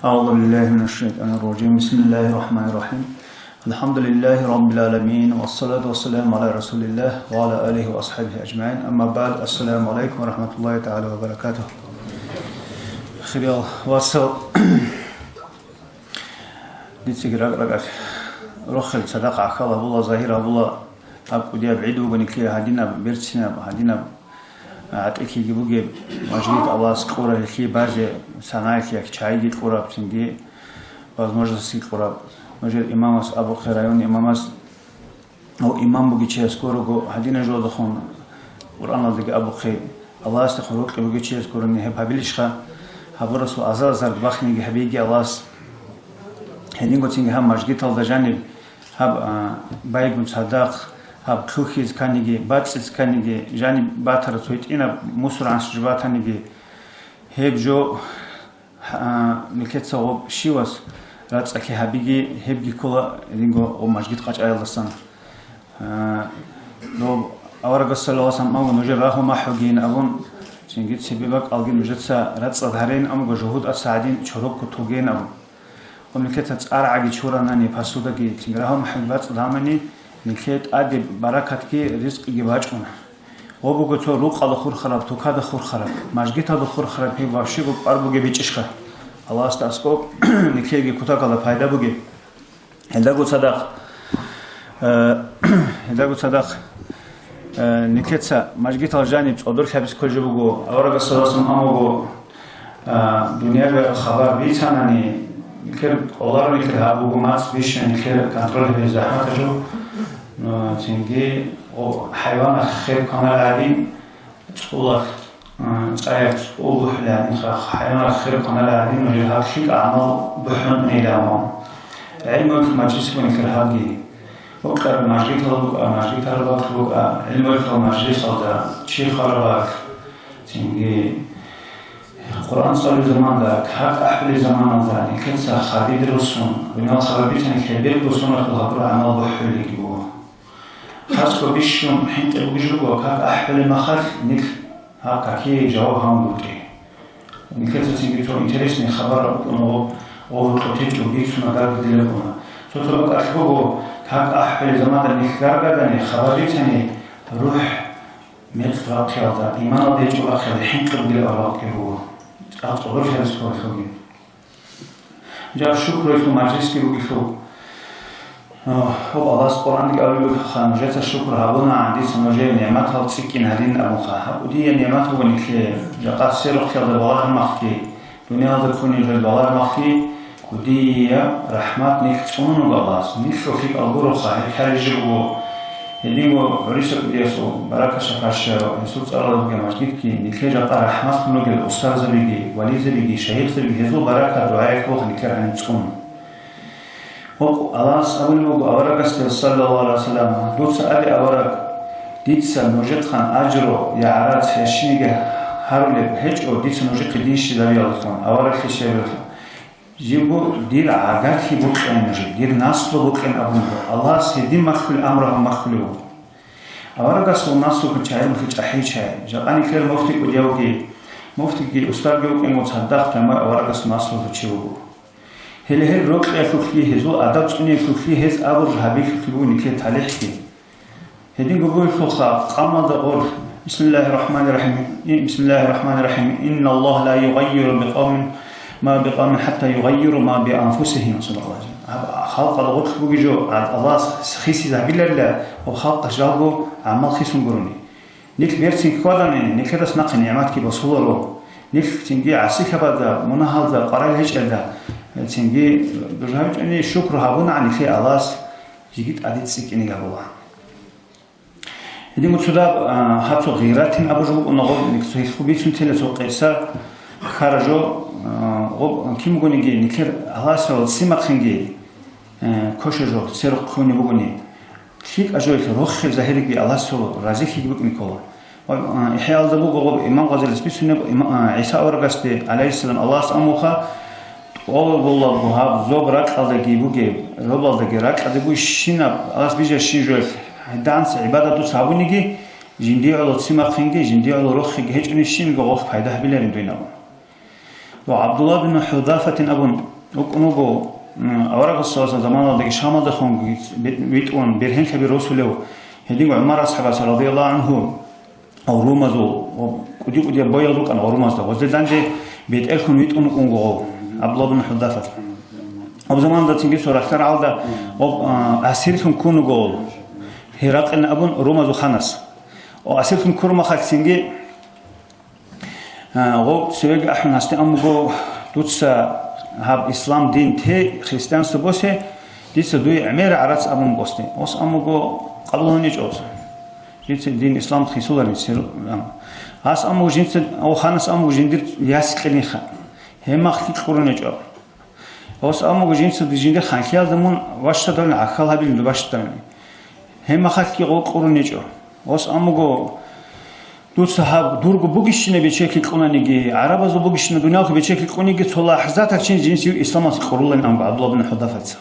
أعوذ بالله من الشيطان الرجيم بسم الله الرحمن الرحيم الحمد لله رب العالمين والصلاة والسلام على رسول الله وعلى آله وأصحابه أجمعين أما بعد السلام عليكم ورحمة الله تعالى وبركاته خير وصل ديتك رقك رخل صدق عقل الله ظاهر الله أبو دي بعيد وبنكلي هدينا بيرتنا هدينا عتيكي جبوجي مجيد الله سكورة كي بعض صناعة كي شايجي كورة بتندي بعض مجلس سي كورة مجرد إمام أبو خيرون إمام أو إمام بوجي شيء سكورة جو هدينا جو دخون قرآن الله أبو خير الله استخروك بوجي شيء سكورة نه بابليش خا هبرس وعزاز زرد بخني جهبيجي الله هدين قلتين هم مجيد الله جانب هب بايق مصدق هب كوخيز كانيجي باتس كانيجي جاني باتر تويت إنا مصر عن سجباتانيجي هب جو ملكت صوب شيوس رات أكي هبيجي هبجي كلا لينجو ومجد قاش أيضا السنة لو أورق الصلاة سام أو نجراه ما حجين أبون تنجد سببك ألقين مجدسا رات صدهرين أم جهود السعدين شروق كتوجين أبون وملكت أرعى جشورا ناني فاسودكي تنجراه محبات ضامني ملكت أدب بركتكي رزق يجباجون وبوجتو روق على خور خراب توكاد خور خراب مجد هذا خور خراب هي واشي بقربوجي بيتشخه الله استاسكو نكيجي كتاك على فايدة بوجي هندقو صدق نكتسا مجد الجانب أدور خبز كل جبوجو أورق الصلاة أموجو دنيا خبر بيتاناني نكر الله نكر هابوجو ماس بيش نكر كنترول بزحمة جو تنجي وحيوان خير كمان عادين الله تعرف أوه لأن حيوان خير كمان عادين وجهات شيء أعمال بحمد إلهام علمك مجلس بنكر هاجي وقر مجلس هذا علمك مجلس هذا شيء خربك تنجي القرآن صار زمان ذاك حق أحبل زمان ذاك كنسا خبير الرسول بما خبرتني خبير الرسول الخبر عمل بحولي جوا خاصة بيشون حين تبغوا كاب أحبل المخاف نك هاك كي جواب هم بودي نكتب تيجي تو إنترسني خبر أو تطيج وبيت ما قال بديلكونا تطلب أحبه كاب أحبل زمان ذاك كارجاني خبرتني روح مطلق هذا إيمان الله يجوا آخر حين تبغي الله كهو أطول في الأسبوع الخوي جاء شكر في مجلس كيروكيفو هو الله سبحانه وتعالى خانجات الشكر هابونا عندي سنوجي نعمات هالسكين هذين أبو خا ودي نعمات هو نكلي جاء سيرك في الدوار المخكي دنيا هذا كوني في الدوار المخكي ودي رحمات نكتون وغلاس نكشو فيك أبورو خا هالجرو اللي هو عريسك ديسو بركة شفاش يسوع الله بجماعتك كي نكلي جاء رحمات نقول الأستاذ زبيجي ولي زبيجي شهيد زبيجي هذو بركة دعائك وخ نكر عن تكون الله سبحانه وتعالى صلى الله عليه وسلم دوت أدي أورق ديتس نوجت خان أجرو يعرض هالشيء هارول هج أو ديتس نوجت قديش داري الله أورق خشير جيبو دير عقاد في بوك نجيب دير ناس بوك أبوه الله سيدي مخلو أمره مخلو أورق سو ناس بوك شايل مخيج أحيي شايل جاني كير مفتي كدياوكي مفتي كي أستاذ جوك إنه تصدق كما أورق سو ناس بوك تشيوكو هل روك يكفي هزو أدب سني يكفي هز أبو جهبي يكفي نكيت عليك هدين قبول فخا قام دور بسم الله الرحمن الرحيم بسم الله الرحمن الرحيم إن الله لا يغير بقوم حتى يغيروا ما بأنفسهم صلى الله عليه وسلم خلق الغرق بيجو الله خيسي ذهبيل الله وخلق جابو عمل خيسون قروني نيك بيرتين كواداني نيك هذا سنق نعمات كي بصوره نيك تنجي عسيك هذا منهض قرار هج هذا تنجي برنامج أني شكر هابونا عن خير الله يجيت عديد سكيني قبله هذي متصدق حتى غيراتهم أبوجو ونقول نكتوه خبيثون تلسو قيسا خرجوا كم يقولون جي نكر الله سوى سمك خنجي كوشجو سرق كوني بقولني فيك أجوك روح ظاهرك بي الله سوى رازق يجيبك نكولا إحياء الدبوق وقب إمام غزال سبيسون عيسى أورغستي عليه السلام الله سأموخا أول بالله بوها زوبرك هذا جيبوجي ربال دقيرك هذا بوش شينا الله بيجي شيء دانس عبادة دو سابونيجي جندي على سمك خنجي جندي على روح خنجي هيج أني شيء مقوف فايدة بيلارين دويناو Абдулла бин Худафатин абун укнуго аварага соза заманалдagi шамалда хон витон берхен хаби расулев хединг Умар асхабас радияллаху анху орумазу куди боялу кан орумазда возданде бет элхун витон кунго Абдулла бин Худафат об заманда тинги сорахтар алда об асирхун кунго Херакл абун румазу ханас о асирхун курма хаксинги о севег ахнасте амго дутса hab Islam din te христианство босе диса дуи амер арац абун босте ос амго қалуни жос диса дин Islam хисулани сер ас амго жинсе о ханас амго жиндир ясқини ха хемахти қуруни жо ос амго жинсе жиндир ханхиял дамун вашта дон ахал хабил вашта хемахти қуруни жо ос амго Дусахаб дургу бугишне бечеки қунаниги арабазу бугишне дуняху бечеки қуниги цола хзата чин жинси исламас қурулан ам Абдулла бин Худафат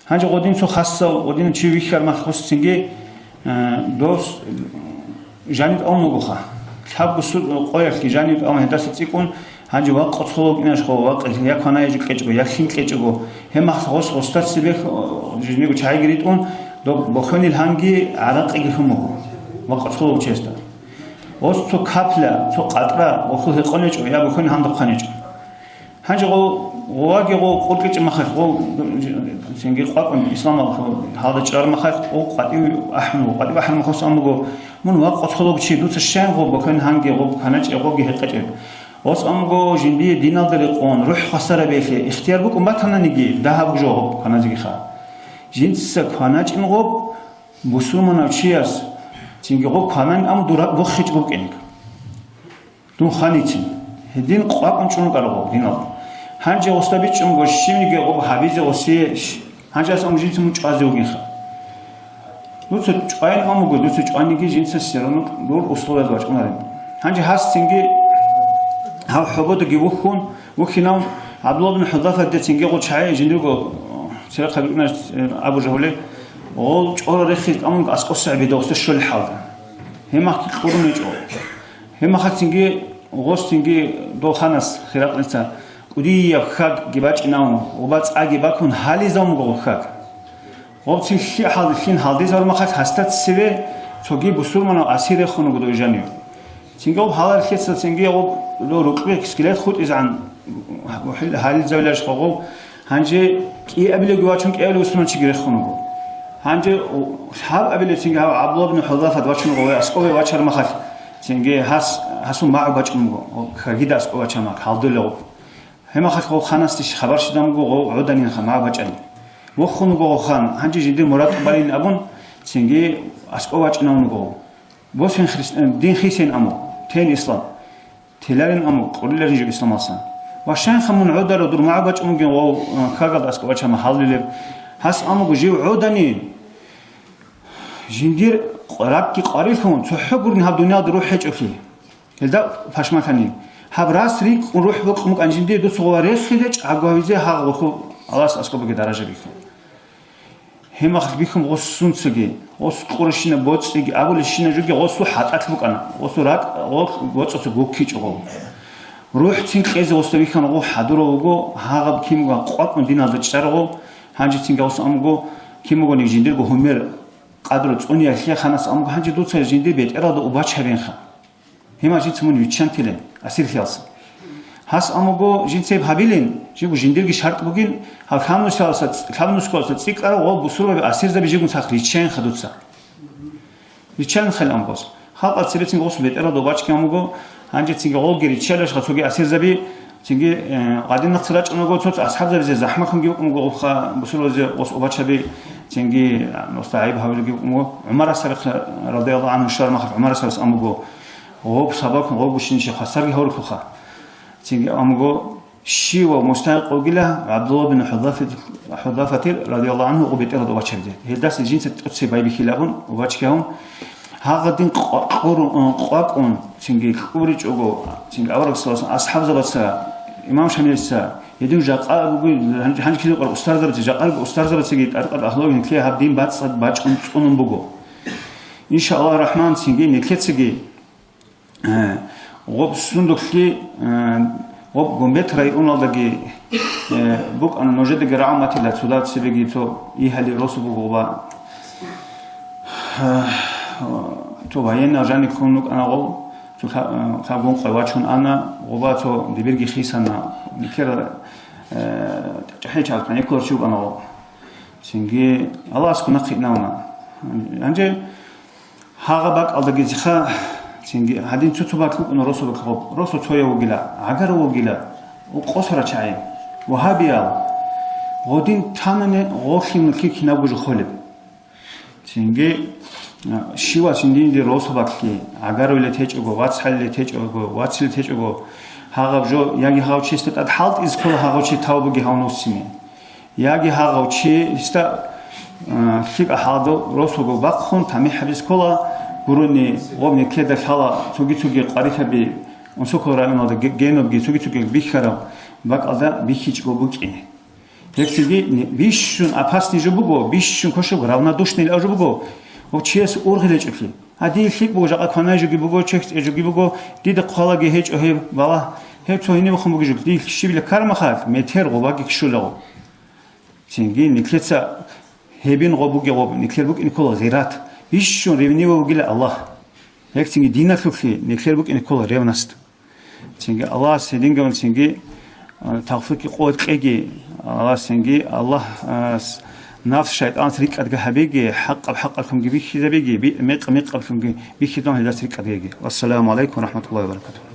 ханжа годин цо хасса годин чи вихар ма хосинги дос жанит омугуха хабусу qoyarki жанит ом хедас цикун ханжа ва qotsxolog inаш xo ва яканаji qeçgo yakhin qeçgo hemax gos gostasibe jinigu chaygritun do bokhonil hangi araqi khumugo ва qotsxolog chesta ოს თუ ქაფლა თუ ყატრა ოხუ ჰეყონეჭო ია ბუქონი ჰანდოხანეჭო ჰანჯო ოაგიღო ყურკიჭი მახარ ყო სინგი ყვაკონ ისლამა ჰალდა ჭარ მახარ ყო ყატი აჰნუ ყატი აჰნუ ხოს ამგო მუნ ვა ყოცხოლობჩი დუც შენღო ბუქონ ჰანგი ყო ქანაჭი ყო გიჰეყეჭე ოს ამგო ჟინდი დინალდერი ყონ რუჰ ხასარა ბეხი იხტიარ ბუკ მათანანიგი დაჰაბჯო ქანაჯი ხა ჟინც ქანაჭი მღო მუსულმანა ჩიას Тинги го канан ам дура го хич го кенг. Дун ханичин. Хедин қуақын чун қарго динал. Ханжа остаби чун го шимиге го хабизе оси ханжа сам жинс му чазе угин ха. Нуц чайн ам го нуц чайниги жинс серону дур условия го чунарен. Ханжа хас тинги ха хобод ги вухун вухинам Абдулла бин Худафа де тинги го чай жинди го сера хабирна Абу Жахле ол ჭორე ხით ამ ასკოსები და ოსტე შოლ ჰალდა ჰემახი ყურუნი ჭო ჰემახინგი ღოსტინგი დოხანას ხირაყლიცა კუდია ხაგ გიბაჭნაუ ობაც აგი ბაქუნ ჰალიზამ გოხაგ ოფცი ჰალ ხინ ჰალდი ზარმახა ჰასტაც სივე ცოგი ბუსურმანო ასირე ხუნუ გოდოჟანიო ცინგო ჰალარ ხეცა ცინგი ო როკლე სკილეთ ხუტი ზან ჰალიზავლაშ ხოგო ჰანჯე კი აბილე გუაჩუნ კი აბილე უსმან ჩიგირე ხუნუ Hanji hab abile singe hab Abdullah bin Hudafa wachun go askowe wachar makhat singe hasun ma wachun go khagida askowe wachama khaldelo hema khat go khanas tish khabar shidam go udanin khama wachani wo khun go khan hanji jindi murad balin abun singe askowe wachun go wo sen Christian din khisen amo ten Islam telarin amo qullerin jo Islam alsan wa shan khamun udalo dur ma wachun go khagal askowe wachama haldele has amo go jiu udanin Жиндир ракки qarifun цохгурн хаб дуняд рух хечофи элда фашматани хабрас рик рух букмук анжинди ду сугаваре хилеч агавизе хаг воху алас аскобеге даража биху хемах бихум госунцеги ос qurshina боциги агулишина жуги осу хататлукана осу рак гоцоцу гуккичго рух цинқезе осу бихан го хадурого хагаб кимга qwaqun dinalda чарго ханжи цинга осу амго кимго ни жиндир го хумер قادر تقولي أخي خلاص أمك هنجي دوت سجندي بيت إرادة وباش هبين خا هما جيت سمون يتشان تلين أسير خلاص هاس أمكو جيت سيب هابيلين جيبو جندير شرط بقين هالخامنوس خلاص تسيك أرا وهو بسرعة أسير ذا بيجيبون ساخر يتشان خدوتسا يتشان خل أمكوس خلاص سيبتين قوس بيت إرادة وباش كأمكو هنجي تيجي غول جري تشالش خدوتي أسير ذا بي تيجي قادين نقصراج أمكو توت أصحاب ذا بيجي زحمة خم جيبو أمكو خا بسرعة ذا قوس وباش هبي تنجي مستعيب هاولي عمر السرق رضي الله عنه الشر ما خف عمر السرق أمجو وهو بسباق وهو بشنيش خسر هول خخا تنجي أمجو شيء ومستحق وقيله عبد الله بن حذافة رضي الله عنه وبيت أرض وبشرده هالدرس الجنس تقصي باي بخلافون وبشكهم هاقدين قاقون تنجي كوريج أجو تنجي أورق سلاس أصحاب زبادة إمام شامل يدين جاقا بقول هنج كده قر أستاذ زبادة جاقا أستاذ زبادة سجيت أرقد أخلاق نكلي هبدين بعد صد باج أنتقون بقو إن شاء الله الرحمن تنجي نكلي تسجي غب سندك لي غب جنبت رأيون الله جي بوك أنا نوجد جرعمة لا تولاد سبيجي تو يهلي راسه بقوبا تو باين نرجعني كونك أنا غو تو كابون قواتشون أنا غوبا تو دبيرجي خيسنا نكرر تحيي شالك يعني كل شيء أنا غو سينجي الله سكون قينا ونا أنجي هاغبك الله جزخا سينجي هادين تطبق أن رسول بكرب رسول تويا وجلا عجر وجلا وقصرة شيء وهابيال غدين تانني غوخين كي نبوج خالد سينجي شيوا سيندين دي رسول بكي عجر ولا تيجوا واتسال ولا تيجوا واتسال تيجوا هاغب جو ياجي هاو شيء تات حالت إز كل هاو شيء تاوبجي هاونوسيمي ياجي هاو شيء است خيك هادو رسول بكون تامي حبس كلا 구르니 오브니 케다 살아 저기 qarishabi 온소코라는 게노기 저기 비카라 막 알다 비히치고 부기 렉시기 비슌 아파스니 주부고 비슌 코쇼고 равнодушный ажубуго очес ургилечки ади хик божа канажуги буго чекс ежуги буго диде қалаги хеч охе бала хеч ойни бухум буги жуги шибиле кармахат метер гобаги кшулого синги никлеца хебин гобуги гоб никлербук инкол зират بيشون ريفنيو وقيل الله هيك تيجي دينا خفي نكسر بك إن كل ريفنست تيجي الله سيدين قبل تيجي تغفرك قوت كيجي الله سيجي الله نفس الشيطان تريك أدق حبيجي حق بحقكم جبيك كذا بيجي ميق بكم بيك دون هذا تريك أدقي والسلام عليكم ورحمة الله وبركاته